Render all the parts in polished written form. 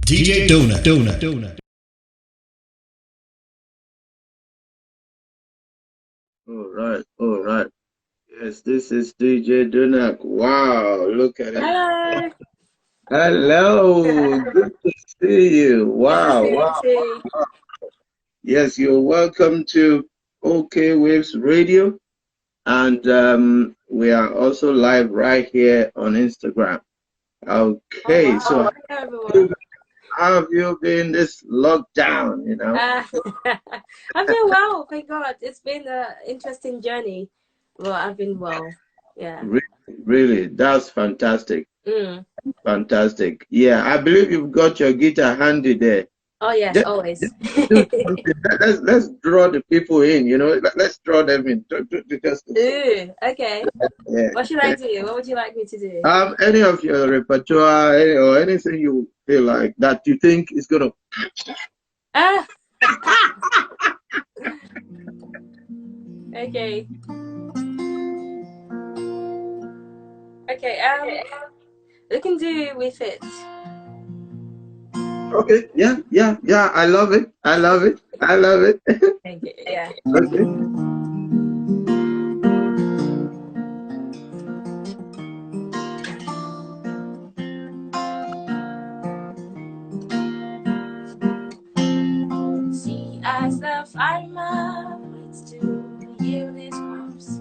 djdunack. All right, all right. Yes, this is DJ Dunack. Wow, look at it. Hello. Hello, good to see you. Good to Wow, see you wow. too. Yes, you're welcome to OK Waves Radio, and we are also live right here on Instagram. Oh Okay, wow. so Hello everyone. how have you been this lockdown? I've been well, thank God. It's been an interesting journey. Well, I've been well. Yeah. Really, really, that's fantastic. Mm. Fantastic. Yeah, I believe you've got your guitar handy there. Oh yes, Just, always. just do something. Let's draw the people in. Let's draw them in. Just Ooh, okay. yeah. What should I do? What would you like me to do? Any of your repertoire or anything you feel like that you think is gonna. Ah. Okay. Okay. We can do with it. Okay. Yeah. I love it. I love it. I love it. Thank you. Yeah. Okay. See, as the farmer waits to yield his crops,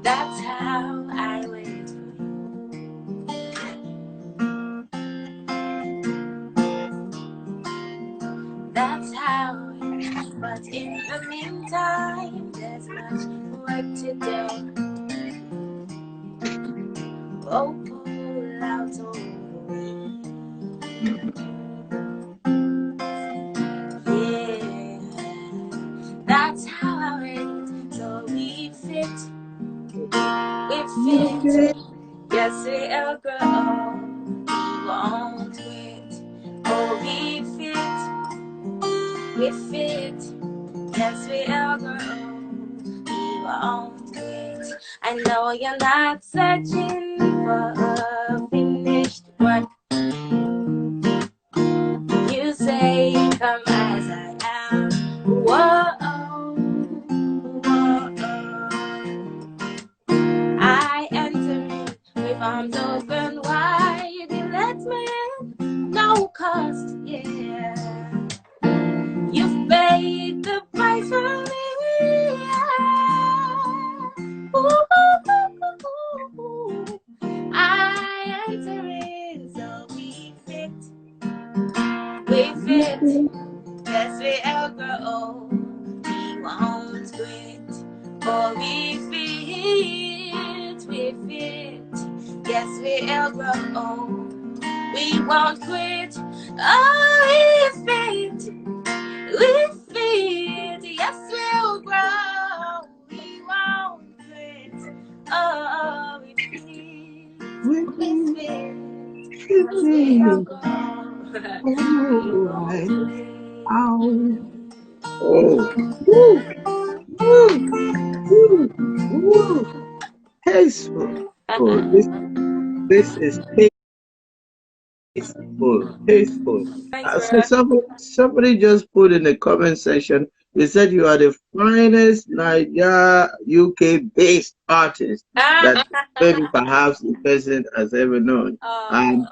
that's how I wait for you. That's how it is. But in the meantime, there's much work to do. Oh, pull out all the way. Yeah, that's how I wait. So we fit. Yes, we'll grow. We won't quit. Oh, we fit. Yes, we'll grow. We won't quit. I know you're not searching for a finished work. You say, come as I am. Whoa, I enter in with arms open wide. You let me in, no cost, yeah. You've paid the price for me. Ooh, I enter in, so we fit. Yes, we'll grow. We won't quit. Oh, we fit. Yes, we'll grow. We won't quit. Oh, we fit. Yes, we'll grow. We won't quit. Oh, we fit. Yes, we'll grow. Oh. Woo, woo, woo, woo. Tasteful. Oh, this is tasteful. Thanks, So Vera. somebody just put in the comment section, they said you are the finest Niger UK based artist that maybe perhaps the person has ever known. And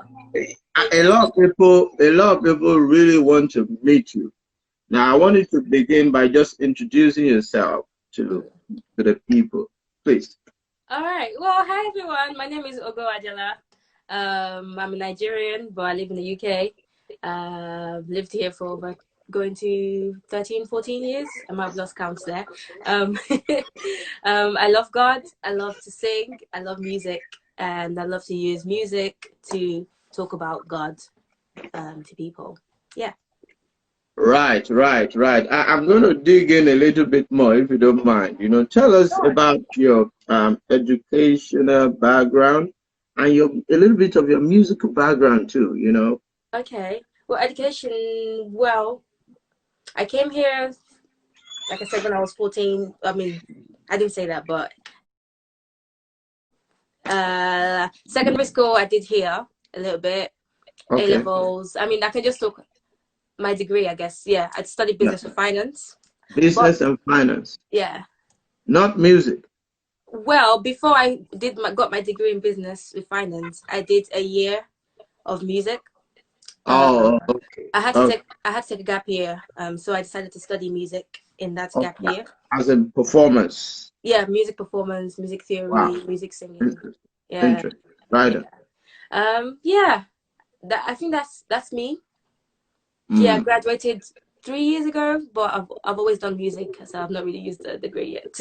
a lot of people really want to meet you. Now I want you to begin by just introducing yourself to the people, please. All right. Well, hi everyone. My name is Ogo Ajala. I'm a Nigerian, but I live in the UK. Lived here for over going to 13, 14 years. I might have lost count there. I love God. I love to sing. I love music, and I love to use music to talk about God to people. Yeah. Right. I'm going to dig in a little bit more, if you don't mind. Tell us about your educational background and a little bit of your musical background too. Okay. Well, education. Well, I came here, like I said, when I was 14. I mean, I didn't say that, but secondary school I did here a little bit. A Okay. levels. I mean, I can just talk my degree, I guess. Yeah, I studied Yeah. business and finance, but Business and finance, yeah. not music. Well, before I got my degree in business with finance, I did a year of music. Oh, okay. Okay. I had to take a gap year. So I decided to study music in that gap Okay. year. As a performance. Yeah, music performance, music Wow. theory, music singing. Interesting. Yeah, Interesting. Right. yeah. Yeah. I think that's me. Yeah, I Mm. graduated 3 years ago, but I've always done music, so I've not really used the degree yet.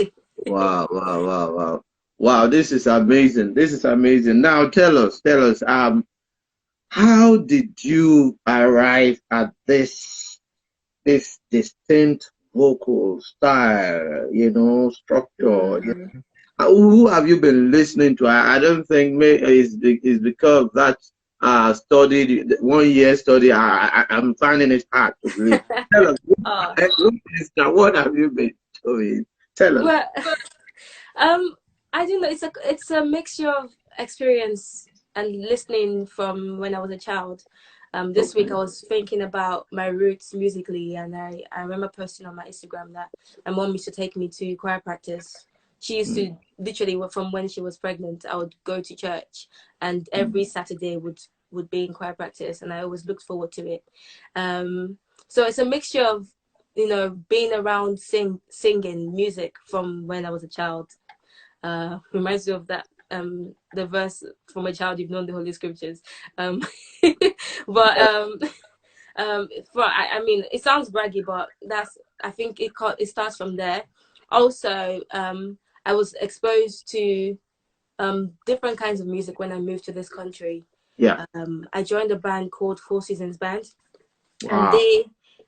Wow, wow, wow, wow. Wow, this is amazing. This is amazing. Now tell us, how did you arrive at this distinct vocal style, structure? Hmm. Who have you been listening to? I don't think it's because that studied 1 year study. I'm finding it hard to believe. Tell us, Oh, what have you been doing? Tell us. well, um, I don't know. It's a mixture of experience and listening from when I was a child. This week Okay. I was thinking about my roots musically, and I remember posting on my Instagram that my mom used to take me to choir practice. She used Mm, to literally, from when she was pregnant, I would go to church, and every Saturday would be in choir practice, and I always looked forward to it. Um, so it's a mixture of being around singing music from when I was a child. Reminds me of that the verse, from a child you've known the holy scriptures. um but for I mean, it sounds braggy, but that's, I think it starts from there. Also, I was exposed to different kinds of music when I moved to this country. yeah. I joined a band called Four Seasons Band, and Wow.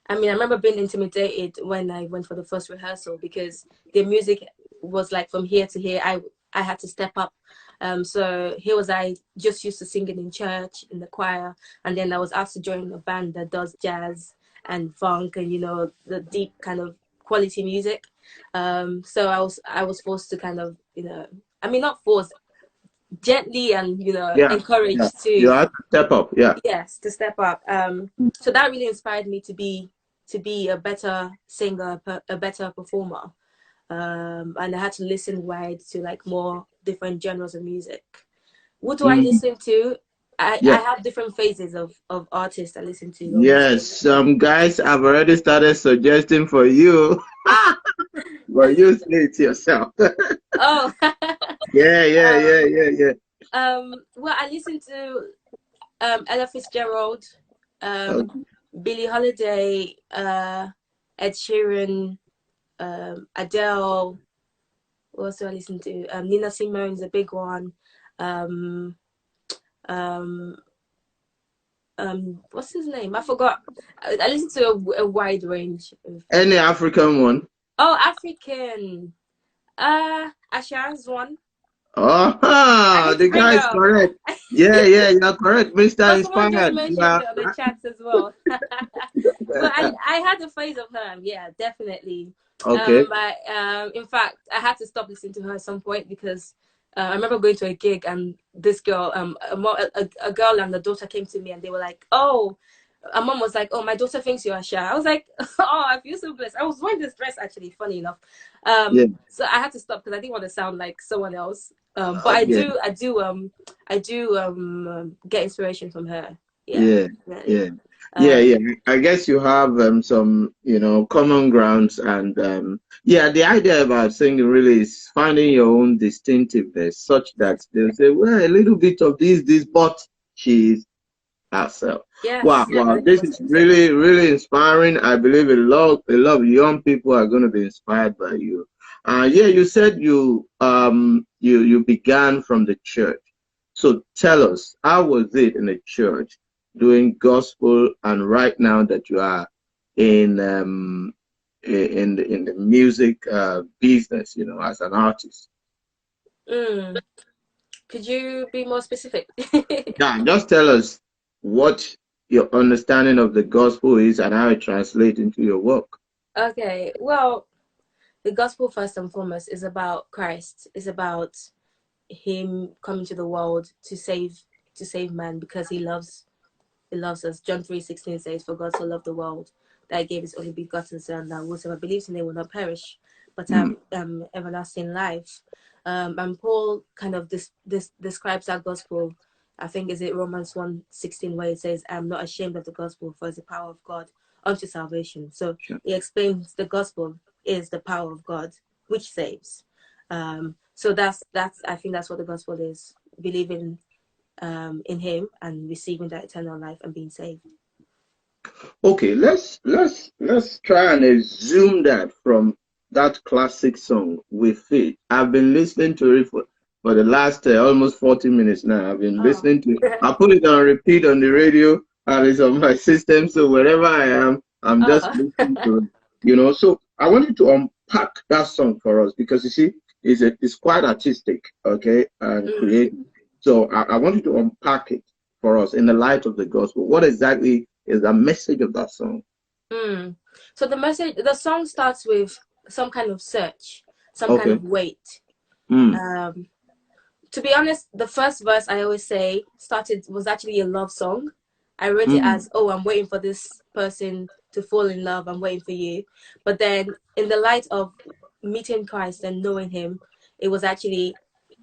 I mean, I remember being intimidated when I went for the first rehearsal, because the music was like from here to here. I had to step up. So here was I, just used to singing in church in the choir, and then I was asked to join a band that does jazz and funk and the deep kind of quality music. So I was forced to kind of, I mean, not forced, gently and Yeah. Yeah. encouraged You to, have to step up. Yeah. yes, to step up. So that really inspired me to be a better singer, a better performer. And I had to listen wide to like more different genres of music. What do I Mm, listen to? I yeah. have different phases of artists I listen to or music. Yes. Some guys have already started suggesting for you, but you say it yourself. Oh, Yeah. Yeah. Yeah. um, Yeah. Yeah. well, I listen to Ella Fitzgerald, um, Okay. Billie Holiday, Ed Sheeran, Adele. What else do I listen to? Nina Simone's a big one. Um, um, what's his name? I forgot. I listen to a wide range of. Any African one? Oh, African. Asha's one. I Oh, need to the bring guy is her up. correct. Yeah. Yeah. You're correct, Mister Because someone did Inspired. You mention are. it on the chats as well. But I had a phase of her. Yeah, definitely. Okay. In fact, I had to stop listening to her at some point, because I remember going to a gig, and this girl, a girl and the daughter came to me, and they were like, "Oh," a mom was like, "Oh, my daughter thinks you're Asha." I was like, "Oh, I feel so blessed." I was wearing this dress, actually, funny enough. Yeah. So I had to stop because I didn't want to sound like someone else. But I Yeah. do, I do get inspiration from her. Yeah, Yeah. definitely. Yeah. Yeah, Um, yeah. I guess you have some, common grounds, and yeah, the idea about singing really is finding your own distinctiveness, such that they'll say, well, a little bit of this, but she's herself. Wow, yes, wow, this is 100%. really, really inspiring. I believe a lot of young people are going to be inspired by you. Yeah, you said you began from the church. So tell us, how was it in the church doing gospel, and right now that you are in in the music business, as an artist? Mm. Could you be more specific? Yeah, just tell us what your understanding of the gospel is and how it translates into your work. Okay, well, the gospel first and foremost is about Christ. It's about him coming to the world to save man, because he loves He loves us. John 3:16 says, "For God so loved the world that He gave His only begotten Son, that whosoever believes in Him will not perish, but have everlasting life." And Paul kind of this describes that gospel. I think is it Romans 1:16, where it says, "I'm not ashamed of the gospel, for it's the power of God unto salvation." So he explains the gospel is the power of God which saves. So that's I think that's what the gospel is: believing in Him and receiving that eternal life and being saved. Okay, let's try and zoom that from that classic song with faith. I've been listening to it for the last almost 40 minutes now. I've been listening to it. I put it on repeat on the radio and it's on my system. So wherever I am, I'm just listening to it. You know, so I wanted to unpack that song for us because you see, it's quite artistic, okay, and creative. So I wanted to unpack it for us in the light of the gospel. What exactly is the message of that song? So the song starts with some kind of search, some kind of wait. To be honest, the first verse I always say was actually a love song. I wrote it as, "Oh, I'm waiting for this person to fall in love. I'm waiting for you." But then in the light of meeting Christ and knowing Him, it was actually,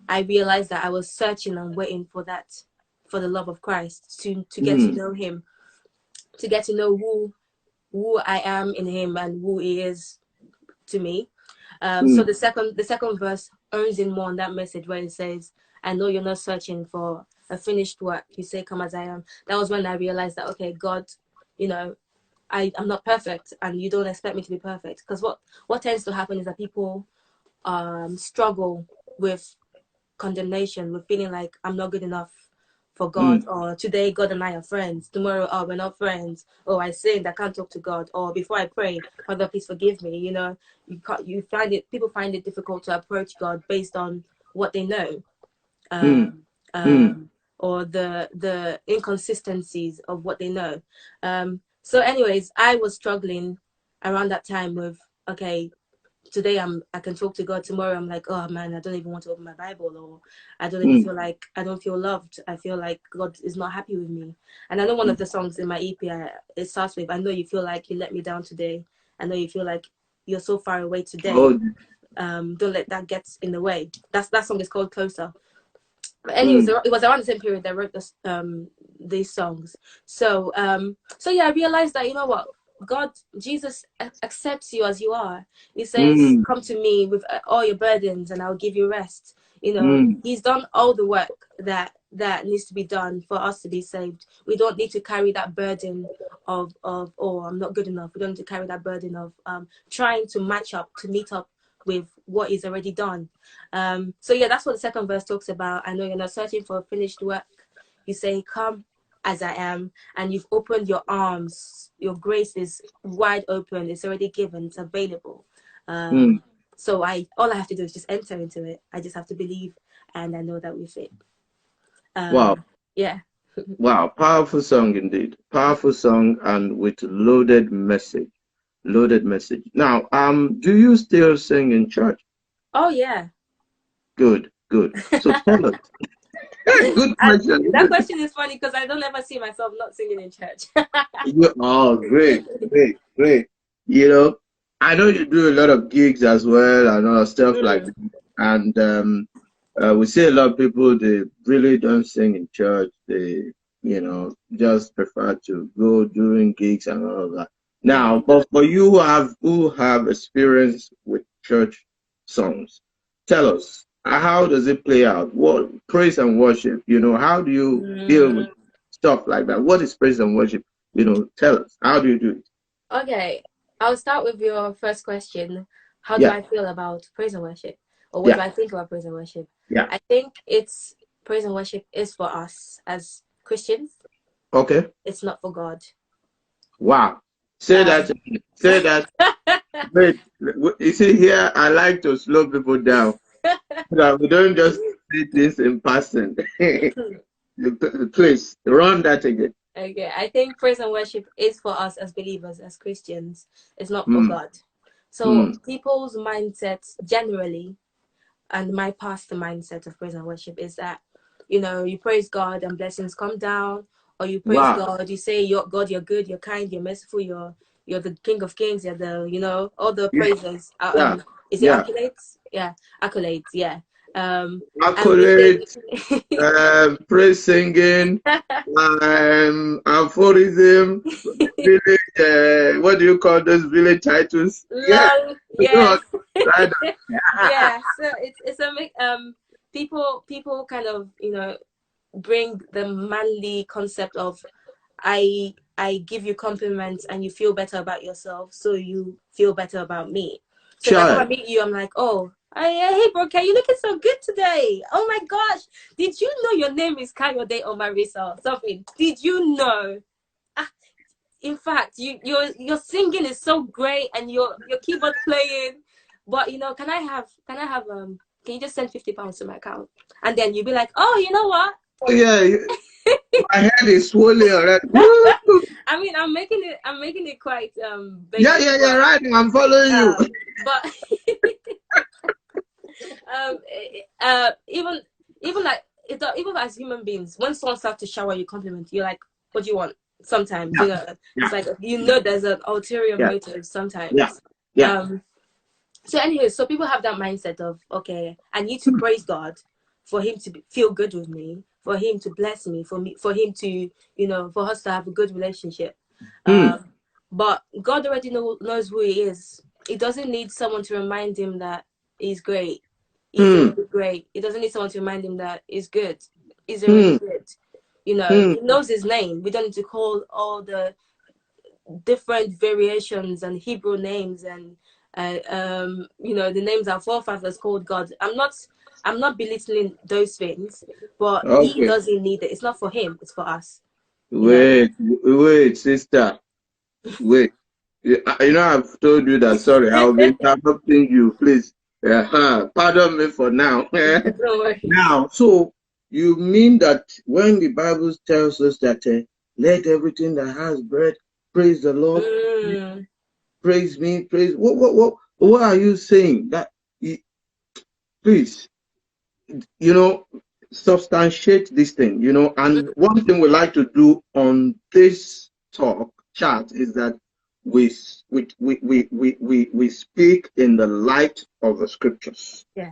I realized that I was searching and waiting for the love of Christ, to get to know Him, to get to know who I am in Him and who He is to me. So the second verse earns in more on that message where it says, "I know you're not searching for a finished work. You say, 'Come as I am.'" That was when I realized that, okay, God, you know, I'm not perfect, and you don't expect me to be perfect. Because what tends to happen is that people struggle with condemnation, with feeling like I'm not good enough for God, or today God and I are friends, tomorrow, oh, we're not friends, oh, I sinned, I can't talk to God, or before I pray, Father, please forgive me. People find it difficult to approach God based on what they know, or the inconsistencies of what they know. So anyways, I was struggling around that time with, okay, today I can talk to God, tomorrow I'm like, oh man, I don't even want to open my Bible, or I don't even feel like, I don't feel loved, I feel like God is not happy with me. And I know one of the songs in my EP, it starts with, "I know you feel like you let me down today, I know you feel like you're so far away today, don't let that get in the way." That song is called Closer. But anyways, it was around the same period that I wrote these songs. So yeah, I realized that, you know what, Jesus accepts you as you are. He says, "Come to me with all your burdens and I'll give you rest." He's done all the work that needs to be done for us to be saved. We don't need to carry that burden of "Oh, I'm not good enough." We don't need to carry that burden of trying to meet up with what is already done. So yeah, that's what the second verse talks about. "I know you're not searching for a finished work. You say, 'Come as I am,' and you've opened your arms. Your grace is wide open. It's already given. It's available." So all I have to do is just enter into it. I just have to believe, and I know that we fit. Wow. Yeah. Wow. Powerful song indeed. Powerful song and with loaded message. Loaded message. Now, do you still sing in church? Oh yeah. Good. So tell us. Good question. That question is funny because I don't ever see myself not singing in church. Oh, great. I know you do a lot of gigs as well and all stuff like that. And we see a lot of people, they really don't sing in church. They, just prefer to go doing gigs and all of that. Now, but for you who have experience with church songs, tell us, how does it play out? What praise and worship? How do you deal with stuff like that? What is praise and worship? Tell us, how do you do it? Okay, I'll start with your first question. How do Yeah. I feel about praise and worship? Or what do I think about praise and worship? Yeah. I think praise and worship is for us as Christians. Okay. It's not for God. Wow. Say that. Say that. Wait, you see here, I like to slow people down. That we don't just say this in passing. Please run that again. Okay, I think praise and worship is for us as believers, as Christians. It's not for God. So people's mindsets generally, and my past mindset of praise and worship is that, you praise God and blessings come down, or you praise God. You say, "You're God, you're good, you're kind, you're merciful, you're the King of Kings, you're the, you know, all the praises." Is it accolades? Yeah, accolades. Yeah. Accolades, praise singing, aphorism, village. What do you call those village titles? Yeah. Yes. Right. Yeah. So it's a people kind of, you know, bring the manly concept of I give you compliments and you feel better about yourself, so you feel better about me. So if I come and meet you, I'm like, oh, hey bro, you looking so good today. Oh my gosh, did you know your name is Kayode or Marisa or something? Did you know? In fact, your singing is so great and your keyboard playing. But you know, can you just send £50 to my account? And then you'll be like, oh, you know what? Oh yeah. My head is swollen already. I mean, I'm making it quite basic, yeah, right. I'm following you. But even like even as human beings, when someone starts to shower you compliment, you're like, what do you want? Sometimes, you know, it's like, you know, there's an ulterior motive sometimes. So anyway, so people have that mindset of, okay, I need to praise God for him to feel good with me, for him to bless me, for him to, you know, for us to have a good relationship. But God already knows who he is. He doesn't need someone to remind him that he's great. He's already great. He doesn't need someone to remind him that he's good. He's already good. You know, he knows his name. We don't need to call all the different variations and Hebrew names and you know, the names our forefathers called God. I'm not belittling those things, but he doesn't need it. It's not for him, it's for us. Wait, sister. Wait. You know, I've told you that, sorry, I'll be interrupting you, please. Pardon me for now. Don't worry. Now, so you mean that when the Bible tells us that let everything that has breath praise the Lord, praise me, praise, what are you saying? That, please, you know, substantiate this thing, you know. And one thing we like to do on this chat is that we speak in the light of the scriptures. Yeah.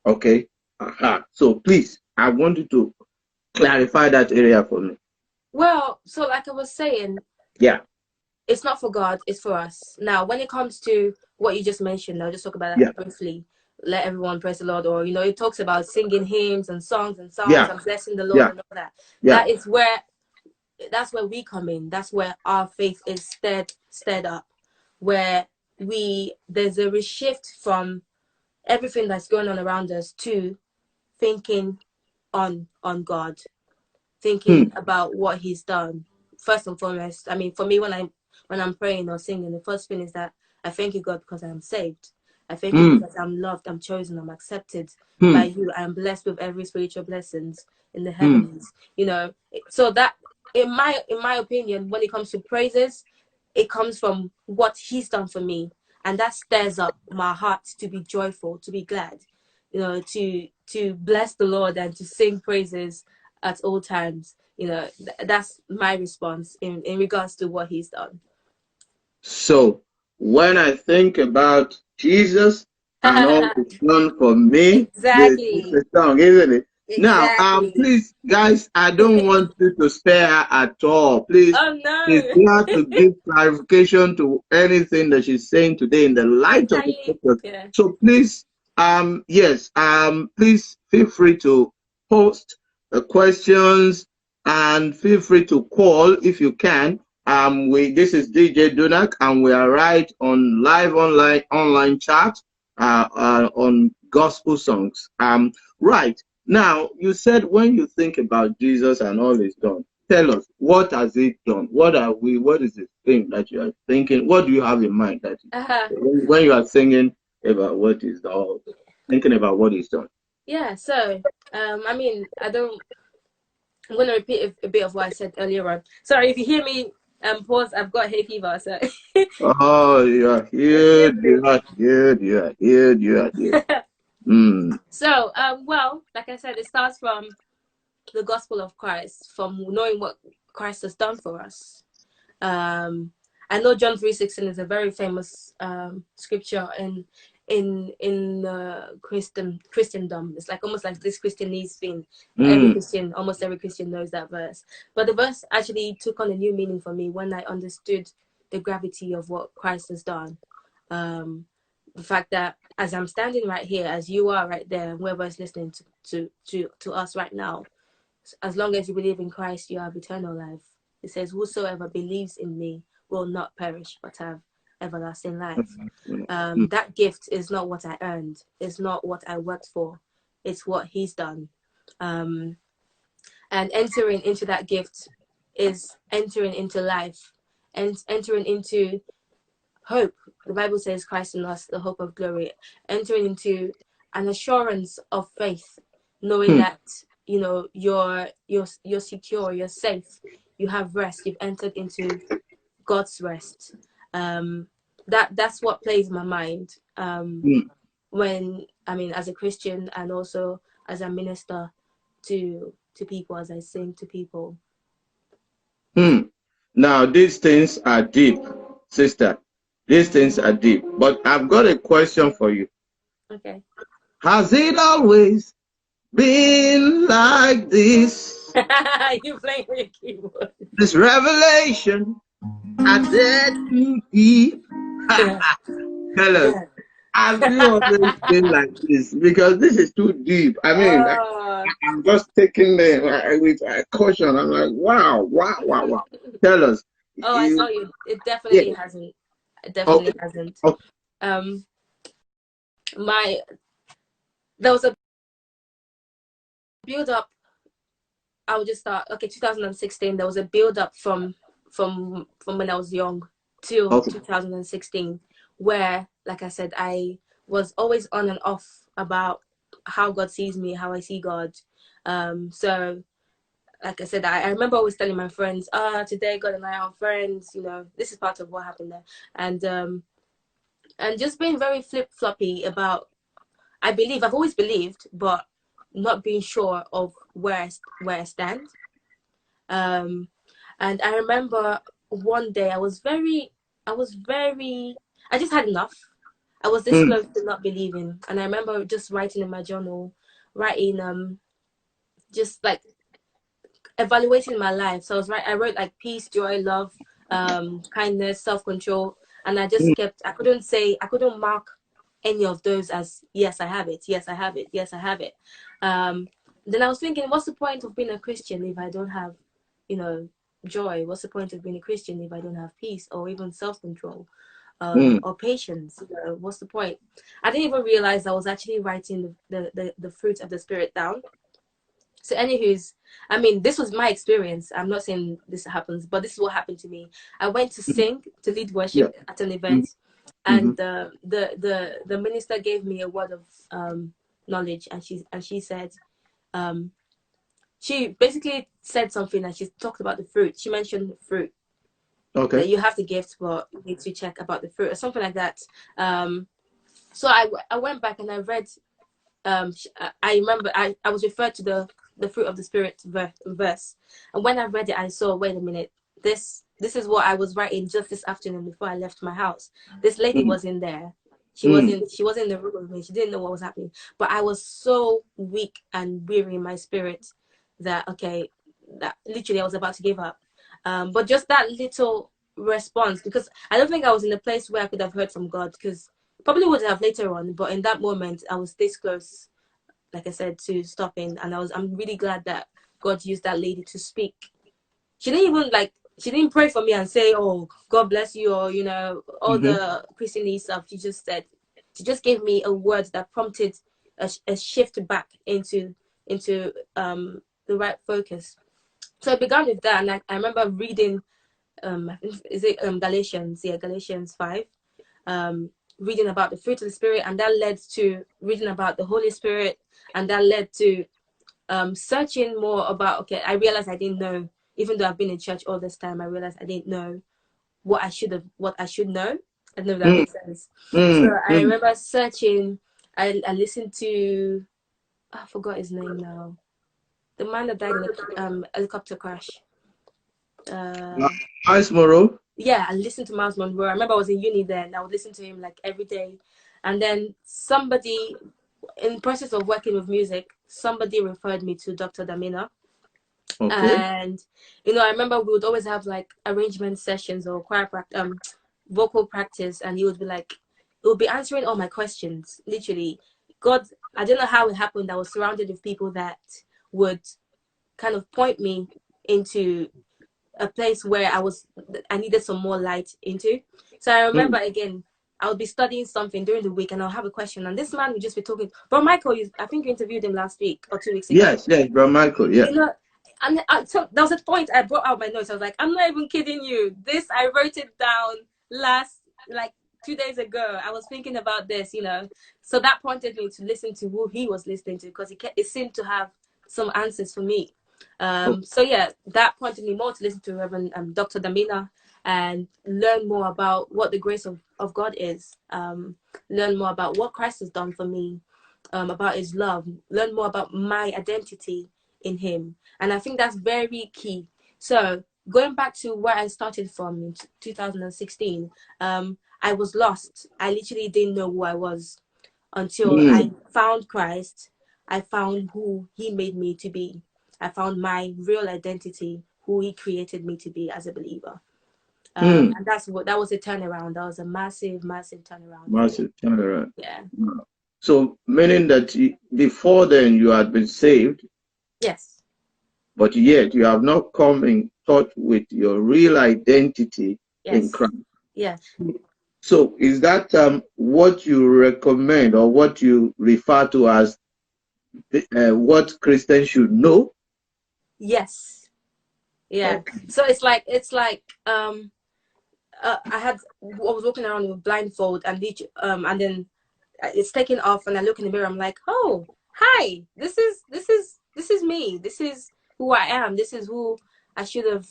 Okay. So please, I want you to clarify that area for me. Well, so like I was saying, it's not for God, it's for us. Now, when it comes to what you just mentioned, I'll just talk about that briefly. Let everyone praise the Lord, or, you know, it talks about singing hymns and songs and blessing the Lord and all that. That's where we come in. That's where our faith is stirred up, where there's a reshift from everything that's going on around us to thinking on God, thinking about what he's done. First and foremost, I mean, for me, when I'm praying or singing, the first thing is that I thank you, God, because I am saved. I thank you because I'm loved, I'm chosen, I'm accepted by you. I'm blessed with every spiritual blessings in the heavens. You know, so that in my opinion, when it comes to praises, it comes from what he's done for me, and that stirs up my heart to be joyful, to be glad, you know, to bless the Lord and to sing praises at all times. You know, that's my response in regards to what he's done. So when I think about Jesus and all he's done for me, exactly, it's a song, isn't it? Exactly. Now, please, guys, I don't want you to spare her at all. Please, it's not to give clarification to anything that she's saying today in the light of the scripture. So please, please feel free to post the questions and feel free to call if you can. This is DJ Dunack, and we are right on live online chat on gospel songs. Right. Now, you said when you think about Jesus and all he's done, tell us, what has he done? What is the thing that you are thinking? What do you have in mind that when you are singing about what he's done, thinking about what he's done? Yeah, so, I mean, I'm going to repeat a bit of what I said earlier on. Sorry, if you hear me pause, I've got hay fever, so. Oh, you are here, you are here. So, well, like I said, it starts from the gospel of Christ, from knowing what Christ has done for us. I know John 3:16 is a very famous scripture in Christendom. It's like almost like this Christianese thing. Almost every Christian knows that verse. But the verse actually took on a new meaning for me when I understood the gravity of what Christ has done. The fact that as I'm standing right here, as you are right there, whoever's listening to us right now, as long as you believe in Christ, you have eternal life. It says, whosoever believes in me will not perish, but have everlasting life. That gift is not what I earned. It's not what I worked for. It's what he's done. And entering into that gift is entering into life and entering into hope. The Bible says Christ in us, the hope of glory. Entering into an assurance of faith, knowing that, you know, you're secure, you're safe, you have rest, you've entered into God's rest. That's what plays my mind when, I mean, as a Christian and also as a minister to people, as I sing to people. Now these things are deep, sister. These things are deep. But I've got a question for you. Okay. Has it always been like this? You're playing with your keyboard. This revelation, I dare too deep. Tell us, has it always been like this? Because this is too deep. I mean, I'm just taking the with a caution. I'm like, wow. Tell us. I saw you. It definitely hasn't. It definitely hasn't. There was a build up. I would just start. Okay, 2016. There was a build up from when I was young till 2016, where, like I said, I was always on and off about how God sees me, how I see God. So, like I said, I remember always telling my friends, today God and I are friends. You know, this is part of what happened there, and just being very flip-floppy about. I've always believed, but not being sure of where I stand. And I remember one day I just had enough. I was this close to not believing, and I remember just writing in my journal, just like evaluating my life. So I wrote like peace, joy, love, kindness, self-control, and I just I couldn't mark any of those as yes, I have it, yes, I have it, yes, I have it. Then I was thinking, what's the point of being a Christian if I don't have, you know, joy? What's the point of being a Christian if I don't have peace or even self-control or patience? You know, what's the point? I didn't even realize I was actually writing the fruit of the Spirit down. So I mean, this was my experience. I'm not saying this happens, but this is what happened to me. I went to lead worship at an event, and the minister gave me a word of knowledge, and she said, she basically said something, and she talked about the fruit. She mentioned the fruit. Okay. That you have the gift, but you need to check about the fruit or something like that. So I went back and I read. I remember I was referred to the fruit of the Spirit verse, and when I read it, I saw, wait a minute, this is what I was writing just this afternoon before I left my house. This lady was in there. She wasn't in the room with me. She didn't know what was happening. But I was so weak and weary in my spirit that literally I was about to give up. But just that little response, because I don't think I was in a place where I could have heard from God, because probably would have later on, but in that moment I was this close, like I said, to stopping, and I'm really glad that God used that lady to speak. She didn't pray for me and say, oh, God bless you, or, you know, all the Christian stuff. She just gave me a word that prompted a shift back into the right focus. So I began with that, and I remember reading Galatians 5, reading about the fruit of the Spirit, and that led to reading about the Holy Spirit, and that led to searching more about, I realized I didn't know, even though I've been in church all this time, I realized I didn't know what I should know. I don't know if that makes sense. So I remember searching. I listened to, I forgot his name now, the man that died in a helicopter crash. Miles Morrow. Yeah, I listened to Miles Monroe. I remember I was in uni then. I would listen to him like every day. And then somebody, in the process of working with music, somebody referred me to Dr. Damina. Okay. And I remember we would always have like arrangement sessions or vocal practice, and he would be like, he would be answering all my questions. Literally, God, I don't know how it happened. I was surrounded with people that would kind of point me into a place where I needed some more light into. So I remember again, I would be studying something during the week, and I'll have a question, and this man would just be talking. Bro, Michael, I think you interviewed him last week or 2 weeks ago. Yes, Bro Michael, yeah. And so there was a point I brought out my notes. I was like, I'm not even kidding you. This, I wrote it down like 2 days ago. I was thinking about this, So that prompted me to listen to who he was listening to, because it seemed to have some answers for me. So yeah, that prompted me more to listen to Reverend Dr. Damina and learn more about what the grace of God is. Learn more about what Christ has done for me, about his love, learn more about my identity in him. And I think that's very key. So going back to where I started from in 2016, I was lost. I literally didn't know who I was until I found Christ. I found who he made me to be. I found my real identity, who he created me to be as a believer. And that was a turnaround. That was a massive turnaround. Massive turnaround. Yeah. So meaning that before then you had been saved. Yes. But yet you have not come in touch with your real identity in Christ. Yes. So is that what you recommend, or what you refer to as what Christians should know? Yes. Yeah. Okay. So it's like I was walking around with blindfold, and then it's taken off, and I look in the mirror. I'm like, oh, hi, this is me. This is who I am. This is who I should have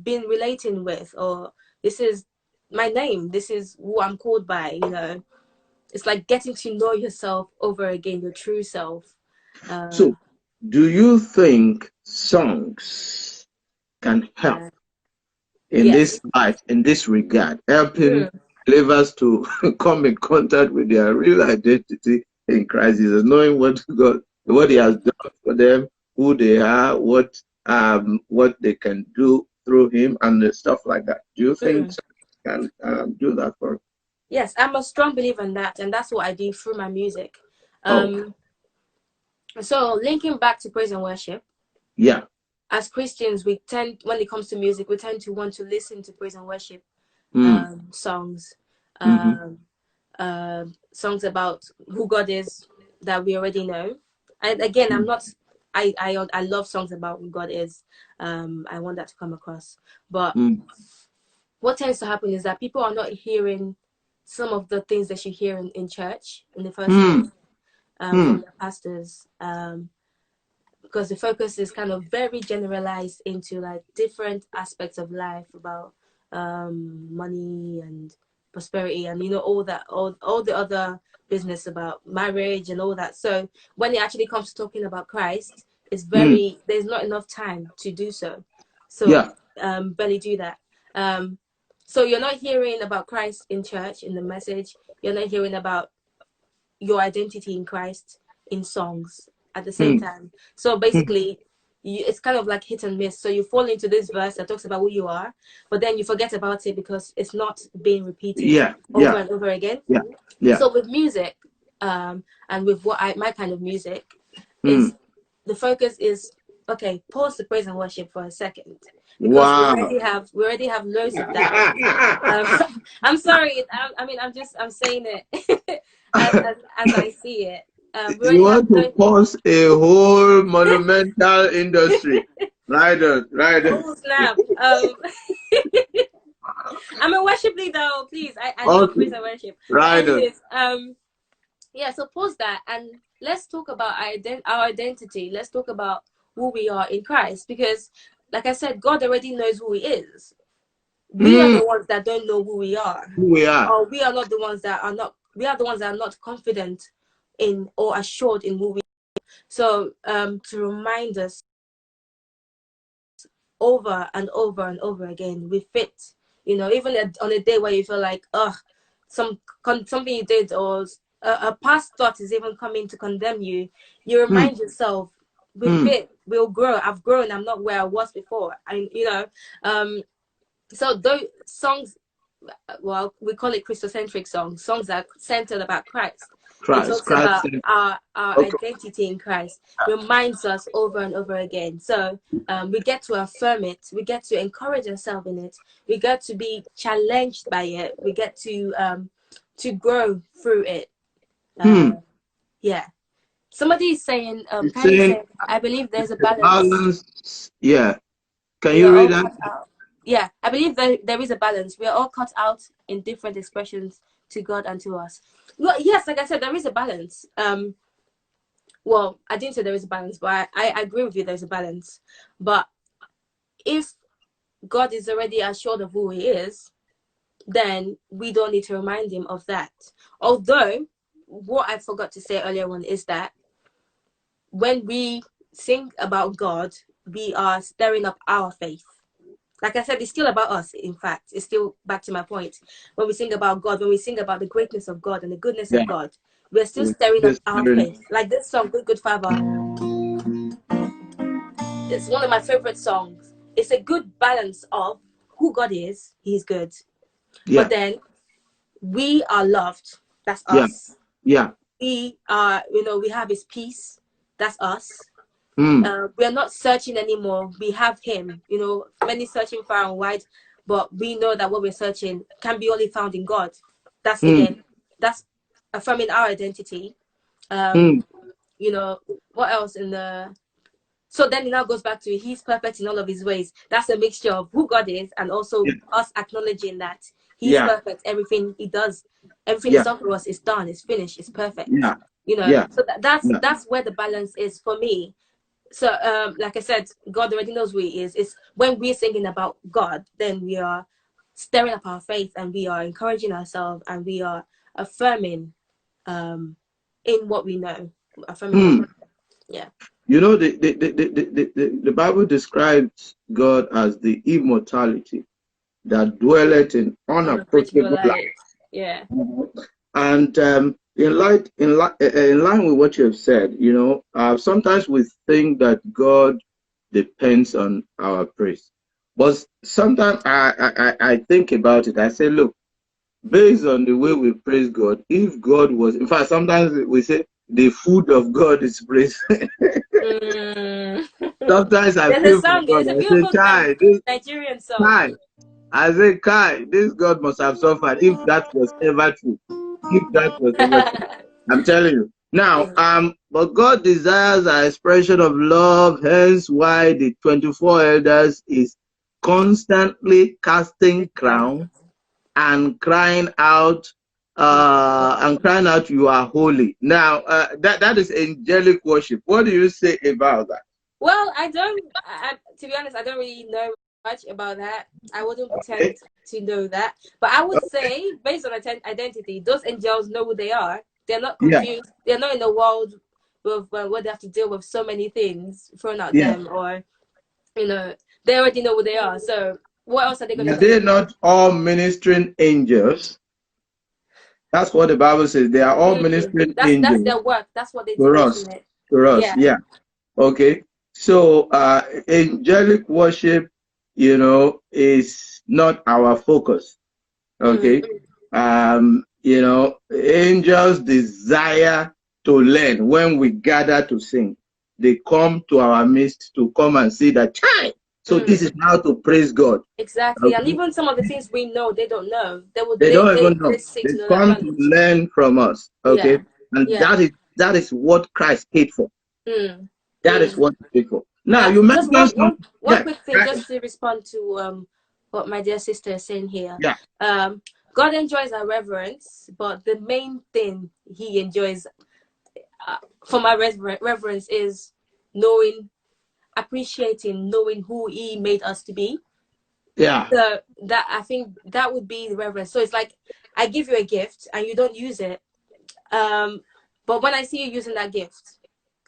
been relating with, or this is my name. This is who I'm called by. It's like getting to know yourself over again, your true self. So, do you think songs can help in this life, in this regard, helping believers to come in contact with their real identity in Christ Jesus, knowing what he has done for them, who they are, what they can do through him, and stuff like that? Do you think can do that for us? Yes, I'm a strong believer in that, and that's what I do through my music. So linking back to praise and worship. Yeah. As Christians, when it comes to music, we tend to want to listen to praise and worship songs, songs about who God is that we already know. And again, I love songs about who God is. I want that to come across. But what tends to happen is that people are not hearing some of the things they should hear in church in the first place, from their pastors. Because the focus is kind of very generalized into like different aspects of life, about money and prosperity, and all the other business about marriage and all that. So when it actually comes to talking about Christ, it's there's not enough time to do so. So barely do that. So you're not hearing about Christ in church, in the message. You're not hearing about your identity in Christ in songs at the same time. So basically, it's kind of like hit and miss. So you fall into this verse that talks about who you are, but then you forget about it because it's not being repeated over and over again. So with music, and with my kind of music, is the focus is, okay, pause the praise and worship for a second, because we already have loads of that. I'm sorry. I'm saying it as I see it. You want to pause a whole monumental industry. Right on. Oh, snap. I'm a worship leader, please. I love praise and worship. Right on. Yeah, so pause that and let's talk about our identity. Let's talk about who we are in Christ, because like I said, God already knows who he is. We are the ones that don't know who we are. Or we are not the ones that are not, we are the ones that are not confident in or assured in who we are. So to remind us over and over and over again with it. You know, even on a day where you feel like, ugh, something you did, or a past thought is even coming to condemn you, you remind yourself, with it, we'll grow. I've grown. I'm not where I was before. And, you know, so those songs, well, we call it Christocentric songs that are centered about Christ. It talks about our identity in Christ, reminds us over and over again. So we get to affirm it, we get to encourage ourselves in it, we get to be challenged by it, we get to grow through it. Yeah. Somebody is saying, I believe there's a balance. Yeah. Can you read that? Yeah, I believe there is a balance. We are all cut out in different expressions to God and to us. Well, yes, like I said, there is a balance. Well, I didn't say there is a balance, but I agree with you, there's a balance. But if God is already assured of who he is, then we don't need to remind him of that. Although, what I forgot to say earlier on is that when we sing about God, we are stirring up our faith. Like I said, it's still about us, in fact. It's still back to my point. When we sing about God, when we sing about the greatness of God and the goodness of God, we're still stirring up our faith. Like this song, Good Good Father. It's one of my favorite songs. It's a good balance of who God is. He's good. But then we are loved. That's us. We are, we have his peace. That's us. We are not searching anymore. We have him. Many searching far and wide, but we know that what we're searching can be only found in God. That's again, that's affirming our identity. What else in the? So then it now goes back to he's perfect in all of his ways. That's a mixture of who God is and also us acknowledging that he's perfect. Everything he does, everything he's done for us is done. It's finished. It's perfect. So that's where the balance is for me. So, like I said, God already knows who he is. It's when we're singing about God, then we are stirring up our faith and we are encouraging ourselves and we are affirming in what we know. Affirming. Yeah. The Bible describes God as the immortality that dwelleth in unapproachable light. Yeah. And in line with what you have said, sometimes we think that God depends on our praise, but sometimes I think about it. I say, look, based on the way we praise God, if God was, in fact, sometimes we say the food of God is praise. Sometimes I feel for God. It's a beautiful Nigerian song. I say, Kai, this God must have suffered if that was ever true. If that was ever true. I'm telling you. Now, but God desires an expression of love, hence why the 24 elders is constantly casting crown and crying out, you are holy. Now, that is angelic worship. What do you say about that? Well, to be honest, I don't really know much about that. I wouldn't pretend to know that. But I would say, based on identity, those angels know who they are. They're not confused. They're not in a world with where they have to deal with so many things thrown at them, or they already know who they are. So what else are they going to do? They're not all ministering angels. That's what the Bible says. They are all ministering angels. That's their work. That's what they do. For us, okay. So angelic worship, is not our focus. Okay. Angels desire to learn when we gather to sing. They come to our midst to come and see that child. So this is how to praise God. Exactly. And even some of the things we know, they don't know. They don't even know. They come to learn from us. Okay. And that is what Christ paid for. That is what he paid for. Now you mentioned one quick thing, just to respond to what my dear sister is saying here. God enjoys our reverence, but the main thing he enjoys for my reverence is appreciating, knowing who he made us to be. So that, I think that would be the reverence. So it's like I give you a gift and you don't use it, but when I see you using that gift,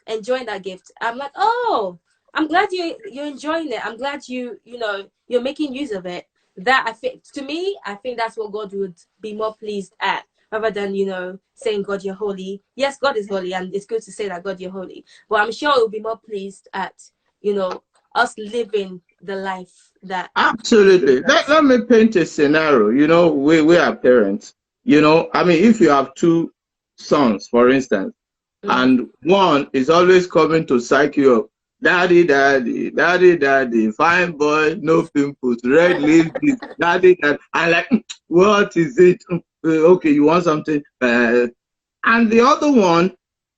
enjoying that gift, I'm like, oh, I'm glad you're enjoying it. I'm glad you're making use of it. That I think, to me, I think that's what God would be more pleased at, rather than saying, God, you're holy. Yes, God is holy, and it's good to say that, God, you're holy. But I'm sure it will be more pleased at us living the life that. Absolutely. Let me paint a scenario. We are parents. I mean, if you have two sons, for instance, and one is always coming to psych you up, daddy, daddy, daddy, daddy, fine boy, no pimples, red lipstick, daddy, daddy. I like, what is it? Okay, you want something? And the other one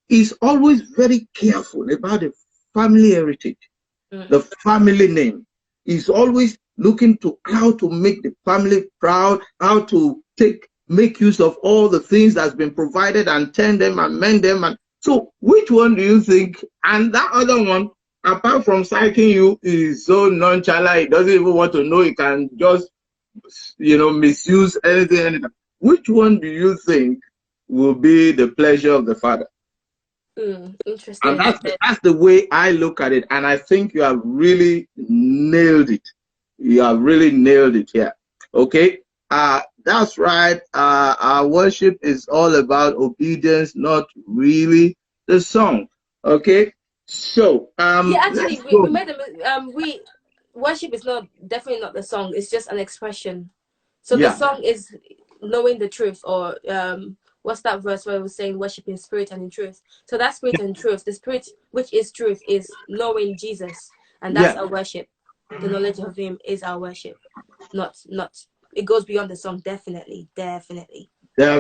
is always very careful about the family heritage, the family name. He's always looking to how to make the family proud, how to make use of all the things that's been provided and turn them and mend them. And so which one do you think? And that other one, apart from psyching you, is so nonchalant, he doesn't even want to know, he can just misuse anything. Which one do you think will be the pleasure of the father? Interesting. And that's the way I look at it. And I think you have really nailed it. You have really nailed it here. Okay. That's right. Our worship is all about obedience, not really the song. Okay. So yeah, actually, we made we worship is definitely not the song. It's just an expression. So the song is knowing the truth, or what's that verse where it was saying worship in spirit and in truth? So that spirit and truth, the spirit which is truth, is knowing Jesus, and that's our worship. The knowledge of Him is our worship. Not. It goes beyond the song. Definitely. That's why I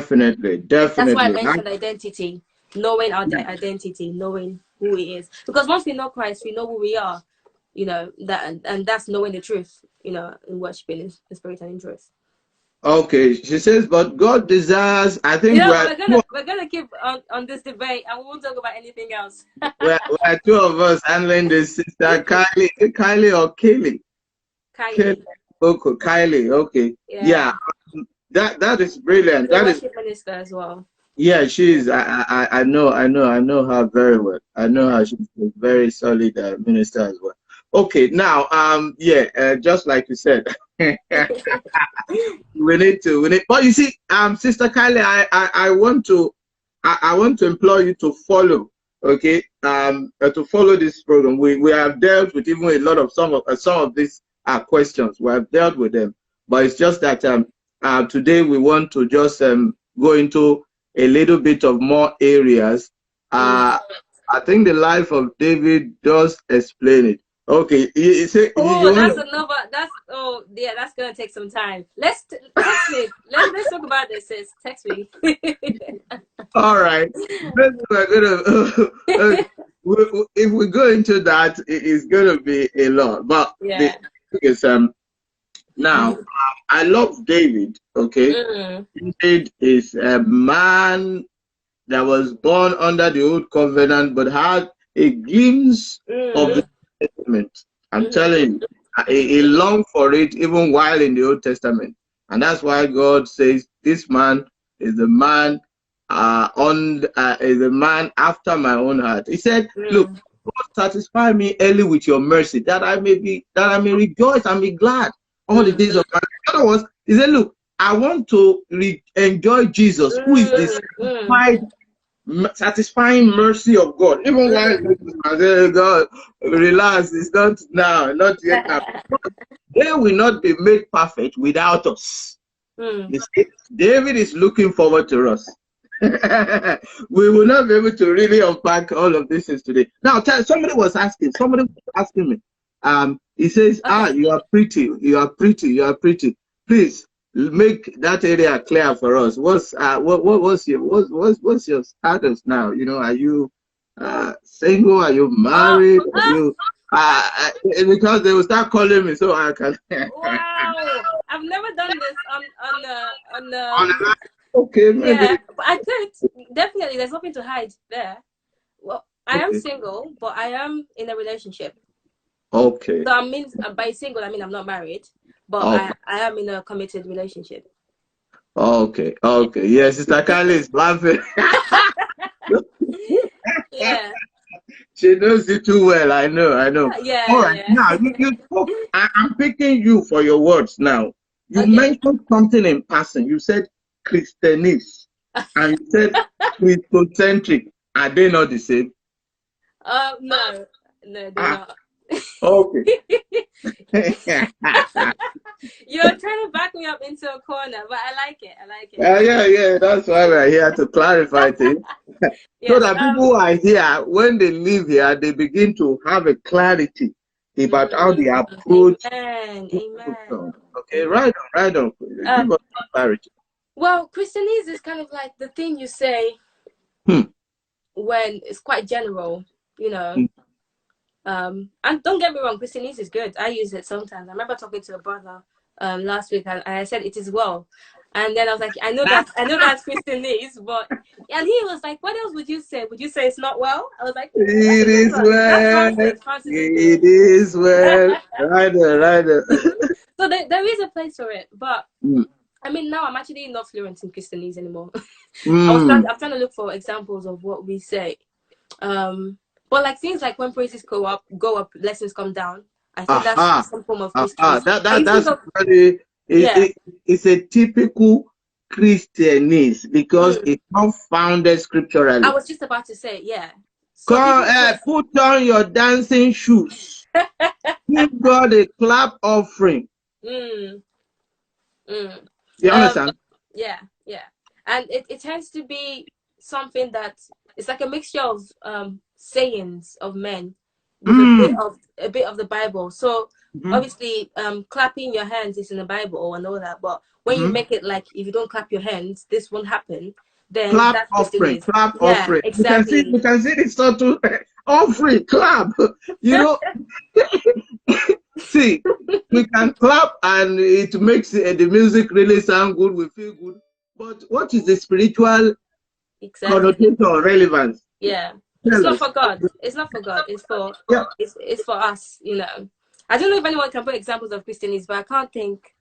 mentioned identity. Knowing our identity, knowing who He is. Because once we know Christ, we know who we are. And that's knowing the truth. In worshiping in the spirit and in truth. Okay, she says, but God desires. I think we're gonna keep on this debate, and we won't talk about anything else. we're two of us handling this. Sister Kylie or Kaylee? Kylie. Okay, Kylie. Okay, yeah. That is brilliant. That is minister as well. Yeah, she is. I know her very well. I know her. She's a very solid minister as well. Okay, now just like you said. we need. But you see, Sister Kylie, I want to implore you to follow. Okay, to follow this program. We have dealt with even a lot of some of these questions. We have dealt with them, but it's just that today we want to just go into a little bit of more areas. I think the life of David does explain it. Okay, that's gonna take some time. Let's text me. Let's talk about this. Sis. Text me. All right. We're gonna if we go into that, it's gonna be a lot. But the thing is, now I love David. Okay, David is a man that was born under the old covenant, but had a glimpse of the Testament. I'm telling you, he longed for it even while in the Old Testament, and that's why God says this man is the man is a man after my own heart. He said, "Look, God, satisfy me early with your mercy, that I may rejoice and be glad all the days of my life." In other words, he said, "Look, I want to enjoy Jesus, who is the satisfying mercy of God." Even while I say, God, relax, it's not now, not yet now. They will not be made perfect without us. You see, David is looking forward to us. We will not be able to really unpack all of this today. Now, somebody was asking me. He says, you are pretty. Please make that area clear for us. What's your status now? Are you single? Are you married? Are you because they will start calling me, so I can. Wow, I've never done this on the. Okay, maybe. Yeah, but I could definitely. There's nothing to hide there. Well, I am single, but I am in a relationship. Okay. So I mean, by single, I mean I'm not married, but I am in a committed relationship. Okay. Yes, Sister Kylie is laughing. Yeah. She knows you too well. I know. I know. Yeah, All right. yeah. Now you spoke. I'm picking you for your words now. You Okay. mentioned something in passing. You said Christianese, and you said Christocentric. Are they not the same? No, no, they're Ah, not. okay. You're trying to back me up into a corner, but I like it. I like it. Yeah, yeah. That's why we're here to clarify things. So Yes. that people who are here, when they live here, they begin to have a clarity about how they approach. Amen. Amen. Okay, Amen. right on, right on. Give Um. us clarity. Well, Christianese is kind of like the thing you say Hmm. when it's quite general, you know. Hmm. And don't get me wrong, Christianese is good. I use it sometimes. I remember talking to a brother last week, and I said it is well. And then I was like, I know that's Christianese, but and he was like, what else would you say? Would you say it's not well? I was like, what It is this is one? That's well. Francis. Francis is good. It is well. Right on, right on. So there is a place for it, but Hmm. I mean, now I'm actually not fluent in Christianese anymore. Hmm. I'm trying to look for examples of what we say. But like things like when praises go up, blessings come down. I think that's Aha. some form of Aha. Christianese. Can you think That's of very, yeah? it's a typical Christianese because Mm. it's not founded I scripturally. was just about to say yeah. So Come, people just put on your dancing shoes. Give God a clap offering. mm, mm. You Um, understand? yeah, yeah, and it tends to be something that it's like a mixture of sayings of men with Mm. a bit of the Bible. So Mm-hmm. obviously, clapping your hands is in the Bible and all that. But when you Mm-hmm. make it like if you don't clap your hands, this won't happen. Then Clap that's offering, Christianese. clap Yeah, offering. exactly. You can see the subtle offering, clap. You know, see, we can clap and it makes the music really sound good. We feel good. But what is the spiritual Exactly. connotation or relevance? Yeah. It's Tell not us. for God. It's not for God. Yeah. It's for us, you know. I don't know if anyone can put examples of Christianese, but I can't think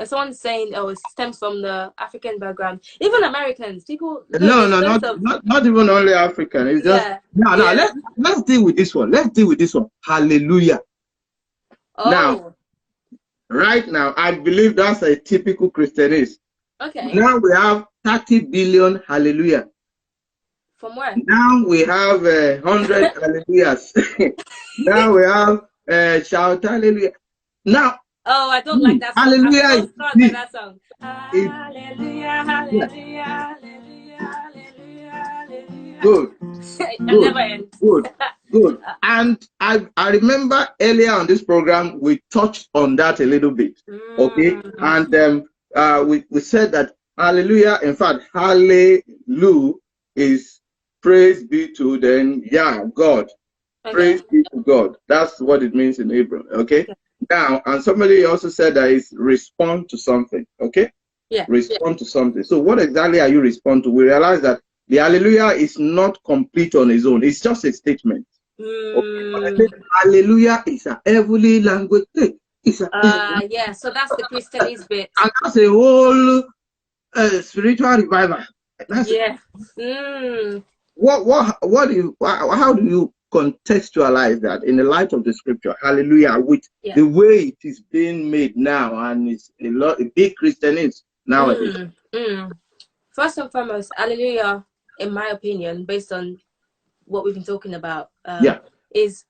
someone's saying oh it stems from the African background. Even Americans, people look No, in no, terms of not even only African. It's just yeah. no, no. Yeah. Let's deal with this one. Let's deal with this one. Hallelujah. Now, Oh, right now, I believe that's a typical Christianist. okay. Now we have 30 billion hallelujah. From where? Now we have 100 hallelujahs. Now we have shout hallelujah. Now, Oh, I don't like that song. I'm hallelujah so is stuck by this. that song. Is Hallelujah, yeah, hallelujah, hallelujah, hallelujah, good, hallelujah. I good, never end. good, good. And I remember earlier on this program, we touched on that a little bit. Okay. Mm, And we said that hallelujah, in fact, hallelujah is praise be to then, yeah, God. okay. Praise be to God. That's what it means in Hebrew. Okay. Okay. Now, and somebody also said that it's respond to something. Okay. Yeah. Respond to something. So, what exactly are you respond to? We realize that the hallelujah is not complete on its own. It's just a statement. Okay. But I Mm, think hallelujah is a heavenly language. Hey, yeah. So that's the Christianese bit. and that's a whole spiritual revival. That's Yeah. Mm, what do you how do you contextualize that in the light of the scripture? Hallelujah, with yeah. the way it is being made now, and it's a big Christianity nowadays. Mm. First and foremost, hallelujah, in my opinion, based on what we've been talking about, Yeah. is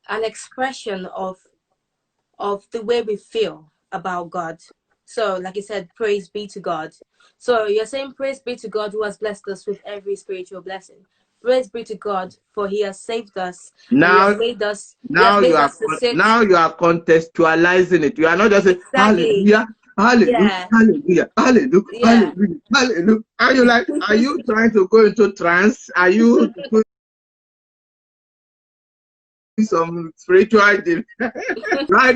an expression of the way we feel about God. So, like you said, praise be to God. So you're saying praise be to God who has blessed us with every spiritual blessing. Praise be to God for He has saved us and Now, He has made us to sit. now you are contextualizing it. You are not just saying Exactly. hallelujah, hallelujah, Yeah. hallelujah, hallelujah, Yeah. hallelujah, hallelujah. Are you like, are you trying to go into trance? Are you doing some spiritual right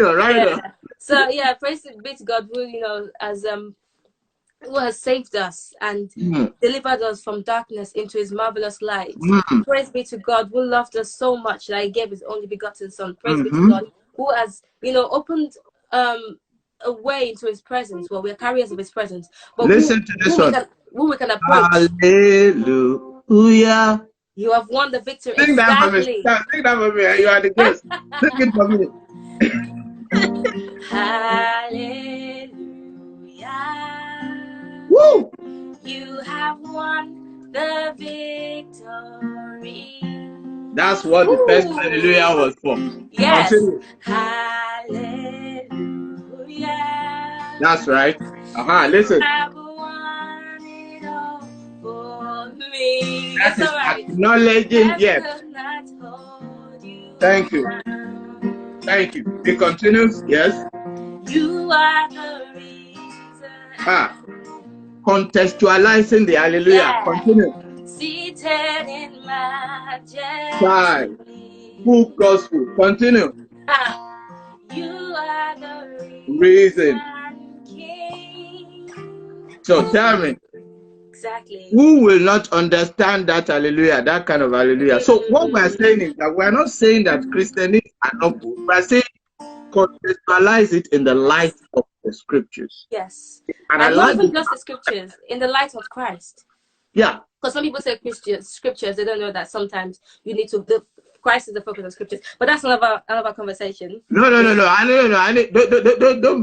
on, right Yeah. on. So yeah, praise be to God who, as who has saved us and Mm, delivered us from darkness into his marvelous light. mm, Praise be to God who loved us so much that he gave his only begotten son. Praise be to mm-hmm. God who has, opened a way into his presence. Well, we are carriers of his presence, but Listen to this one. who we can approach. Hallelujah. You have won the victory. Sing that for me. Exactly. Sing that for me. You are the guest. Sing it for me. Hallelujah. Woo! You have won the victory. That's what the first hallelujah was for. Yes. Continue. Hallelujah. That's right. Listen. You have won it all for me. That It's is all right. acknowledging. Yes. Thank you. Down. Thank you. It continues. Yes. You are the reason. Contextualizing the hallelujah. Yeah. Continue. Seated in majesty. 5. Full gospel. Continue. You are the Reason. King. So tell me. Exactly. Who will not understand that hallelujah, that kind of hallelujah? So what we're saying is that we're not saying that Christians are not good. We're saying contextualize it in the light of the scriptures. Yes. And And not even just the scriptures, in the light of Christ. Yeah. Because some people say scriptures, they don't know that sometimes you need to, Christ is the focus of scriptures. But that's another conversation. No. Don't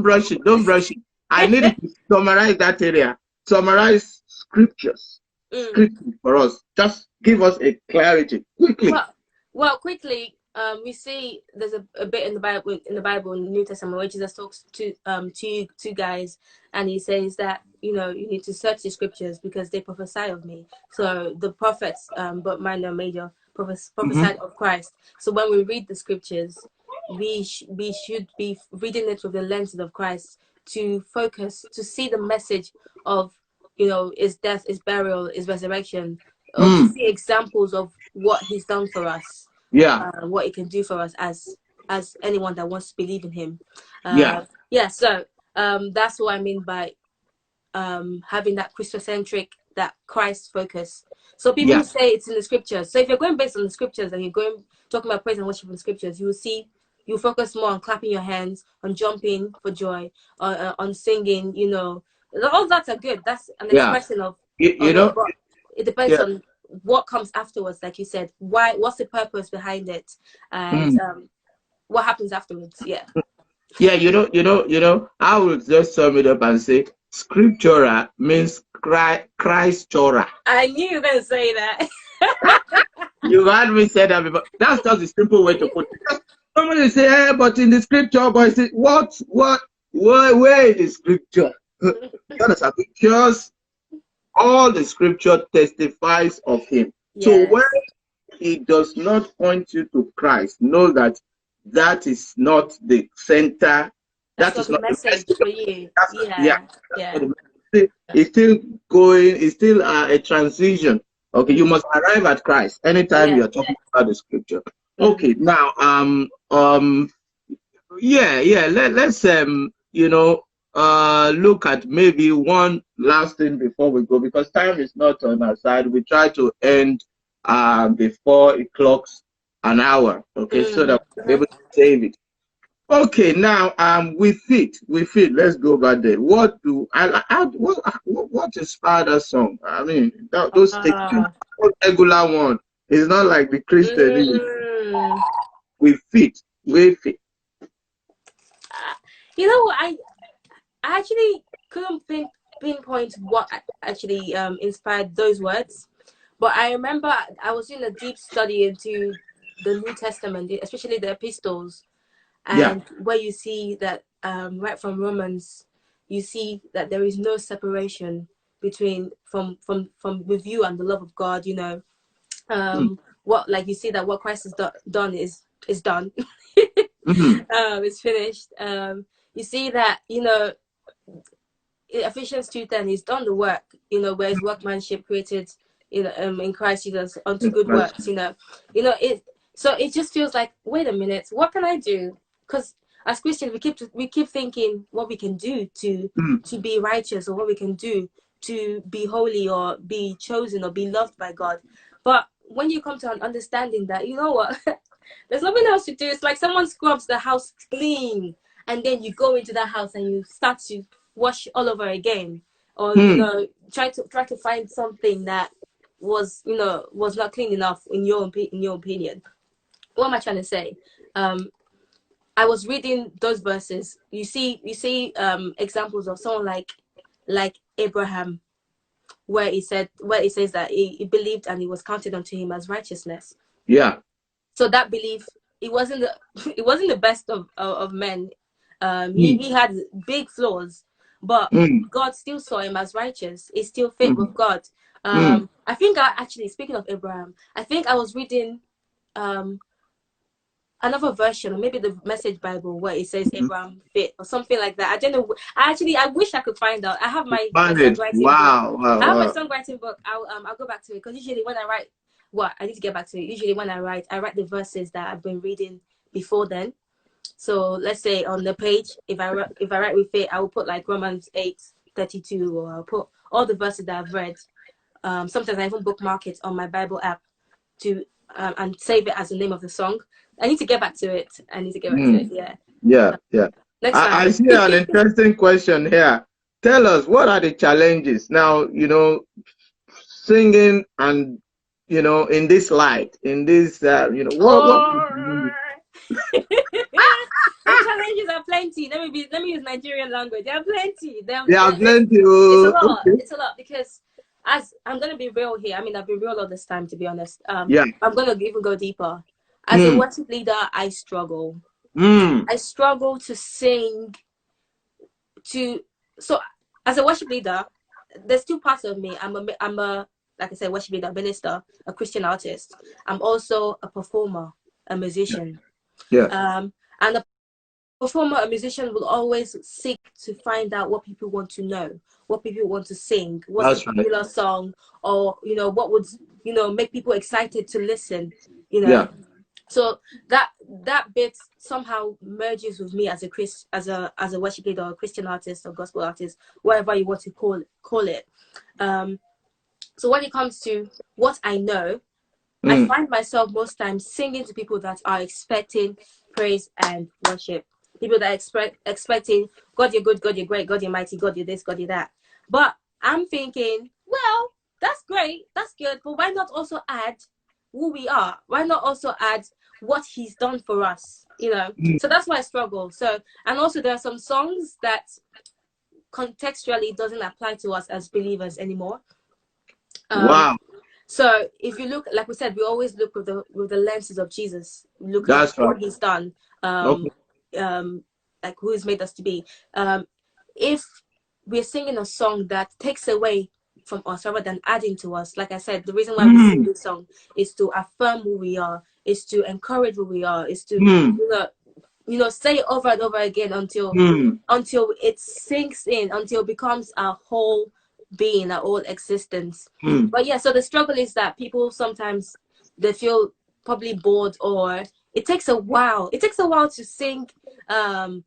brush it. Don't brush it. I need to summarize that area. Summarize scriptures. Scriptures for us. Just give us a clarity quickly. Well, quickly. We see there's a bit in the Bible, in the New Testament, where Jesus talks to two guys, and he says that you need to search the scriptures because they prophesy of me. So the prophets, but minor, major, prophesied of Christ. So when we read the scriptures, we should be reading it with the lenses of Christ to focus, to see the message of his death, his burial, his resurrection, or to see examples of what he's done for us. Yeah. What he can do for us as anyone that wants to believe in him. So that's what I mean by having that Christocentric, that Christ focus. So people who say it's in the scriptures. So if you're going based on the scriptures and you're going talking about praise and worship in the scriptures, you will see you focus more on clapping your hands, on jumping for joy, on singing. All that are good. That's an expression of it depends on what comes afterwards, like you said. What's the purpose behind it, and what happens afterwards? I will just sum it up and say scriptura means Christora. I knew you were going to say that. You heard me say that before. That's just a simple way to put it. Somebody say, hey, but in the scripture, but say, where is the scripture? Because all the scripture testifies of him. Yes. So when he does not point you to Christ, know that that is not the center. That is not the message for you. It's still going. It's still a transition. Okay, you must arrive at Christ anytime you're talking about the scripture. Okay, now let's look at maybe one last thing before we go, because time is not on our side. We try to end before it clocks an hour, okay, so that we're able to save it. Okay, now with it, let's go back there. What inspired that song? I mean, those regular one. It's not like the Christian. With it. I actually couldn't pinpoint what actually inspired those words, but I remember I was doing a deep study into the New Testament, especially the epistles, and where you see that right from Romans, you see that there is no separation between from with you and the love of God. What, like, you see that what Christ has done is done. It's finished. You see that Ephesians 2:10, he's done the work, where his workmanship created in Christ Jesus unto good works. So it just feels like, wait a minute, what can I do? Because as Christians, we keep thinking what we can do to be righteous, or what we can do to be holy, or be chosen, or be loved by God. But when you come to an understanding that, there's nothing else to do. It's like someone scrubs the house clean, and then you go into that house and you start to wash all over again, or try to find something that was not clean enough in your opinion. What am I trying to say? I was reading those verses. You see examples of someone like Abraham, where it says that he believed and it was counted unto him as righteousness. Yeah. So that belief, it wasn't the best of men. He had big flaws, but God still saw him as righteous. He still fit with God. I think actually, speaking of Abraham, I think I was reading another version, or maybe the Message Bible, where it says Abraham fit or something like that. I don't know. I wish I could find out. I have my songwriting book. I have my songwriting book. I'll go back to it, because usually when I write, I need to get back to it. Usually when I write the verses that I've been reading before then. So let's say on the page, if I write with it, I will put like Romans 8:32, or I'll put all the verses that I've read. Sometimes I even bookmark it on my Bible app to and save it as the name of the song. I need to get back to it. Yeah. Next time. I see an interesting question here. Tell us, what are the challenges now, singing and, in this light, in this, what the challenges are plenty. Let me use Nigerian language. There are plenty. There are plenty. It's a lot because, as I'm gonna be real here. I mean, I've been real all this time, to be honest. I'm gonna even go deeper. As a worship leader, I struggle. I struggle to sing. So as a worship leader, there's two parts of me. I'm a like I said, worship leader, minister, a Christian artist. I'm also a performer, a musician. And a performer, a musician will always seek to find out what people want to know, what people want to sing, what's a popular song, or what would make people excited to listen. So that bit somehow merges with me as a worship leader, or a Christian artist, or gospel artist, whatever you want to call it. So when it comes to what I know, I find myself most times singing to people that are expecting praise and worship. People that expecting, God, you're good, God, you're great, God, you're mighty, God, you're this, God, you're that. But I'm thinking, well, that's great, that's good, but why not also add who we are? Why not also add what he's done for us? So that's why I struggle. So, and also there are some songs that contextually doesn't apply to us as believers anymore. Wow. So if you look, like we said, we always look with the lenses of Jesus. Look at what he's done, like who he's made us to be. If we're singing a song that takes away from us rather than adding to us, like I said, the reason why we sing this song is to affirm who we are, is to encourage who we are, is to say it over and over again until it sinks in, until it becomes our whole being, our whole existence. But yeah, so the struggle is that people sometimes they feel probably bored, or it takes a while to sing. I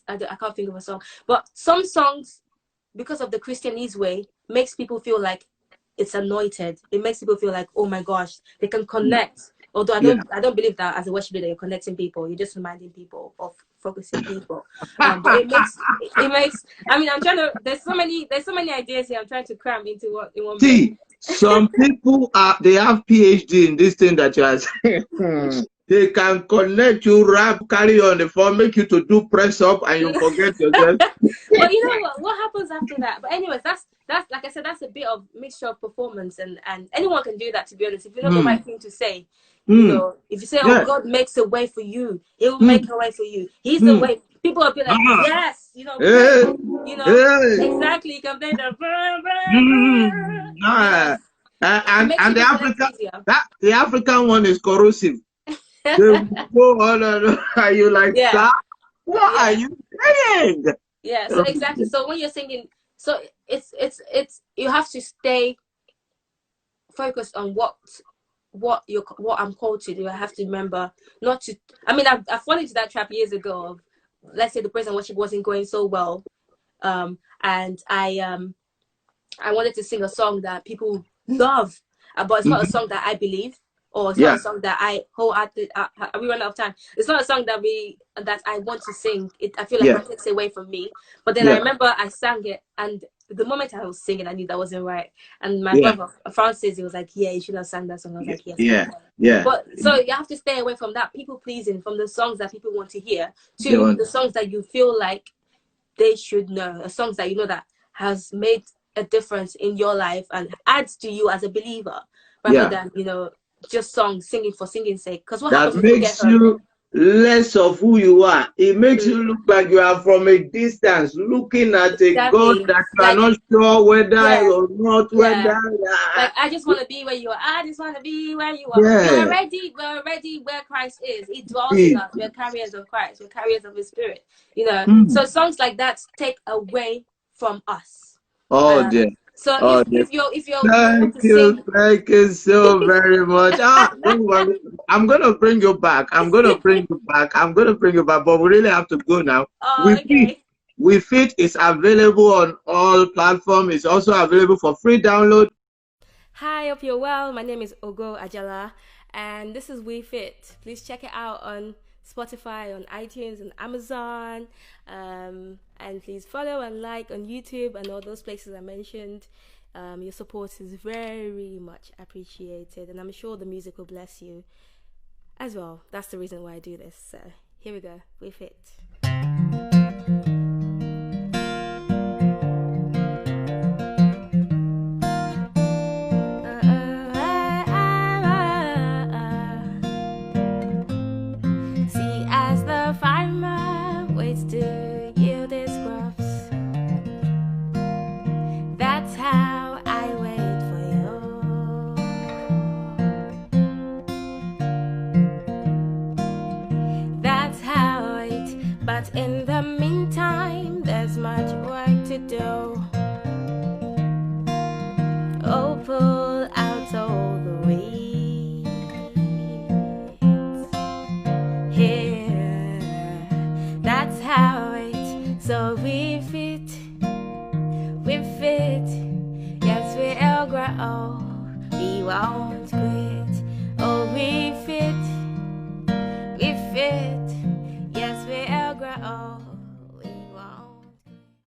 can't think of a song, but some songs, because of the Christianese way, makes people feel like it's anointed. It makes people feel like, oh my gosh, they can connect. Although I don't believe that as a worship leader you're connecting people. You're just reminding people of focusing people. But it makes. I mean, I'm trying to. There's so many ideas here. I'm trying to cram into one. See, some people they have PhD in this thing that you are saying. They can connect you, rap, carry on the phone, make you to do press up, and you forget yourself. But you know what happens after that? But anyways, that's like I said, that's a bit of mixture of performance, and anyone can do that, to be honest. If you know the right thing to say, if you say, "Oh, God makes a way for you," He will make a way for you. He's the way. People will be like, "Yes, exactly." You can play the and the African one is corrosive. They go on and are you like that? What are you saying? Yeah, so exactly. So when you're singing, so it's you have to stay focused on what I'm called to do. I have to remember not to. I mean, I fallen into that trap years ago of, let's say, the praise and worship wasn't going so well, and I wanted to sing a song that people love, but it's not a song that I believe. Or it's not a song that I wholeheartedly. We run out of time. It's not a song that I want to sing. I feel like it takes away from me. But then I remember I sang it, and the moment I was singing, I knew that wasn't right. And my Yeah. brother Francis, he was like, "Yeah, you should have sang that song." I was like, "Yes." Yeah. Yeah. But so you have to stay away from that people pleasing, from the songs that people want to hear, They to want- the songs that you feel like they should know, the songs that you know that has made a difference in your life and adds to you as a believer, rather Yeah. than, you know, just songs singing for singing's sake. Because what That happens when people get makes hurt? you less of who you are. It makes you look like you are from a distance, looking at a God Exactly. that you are Like, not sure whether yeah, or not yeah. whether. Like, I just want to be where you are. I just want to be where you are. Yeah. We're already where Christ is. He dwells in It. us. We're carriers of Christ. We're carriers of His Spirit. You know. Hmm. So songs like that take away from us. Oh dear. So Oh dear. if you want to sing, Thank you so very much. Don't worry. I'm gonna bring you back. I'm gonna bring you back. I'm gonna bring you back. But we really have to go now. okay. We Fit is available on all platforms. It's also available for free download. Hi, hope you're well. My name is Ogo Ajala, and this is We Fit. Please check it out on Spotify, on iTunes, and Amazon. And please follow and like on YouTube and all those places I mentioned. Your support is very much appreciated, and I'm sure the music will bless you as well. That's the reason why I do this. So here we go. We Fit. But in the meantime, there's much work to do. Oh, pull out all the weeds here. That's how it. So we fit. Yes, we'll grow. We won't quit. Oh, we fit.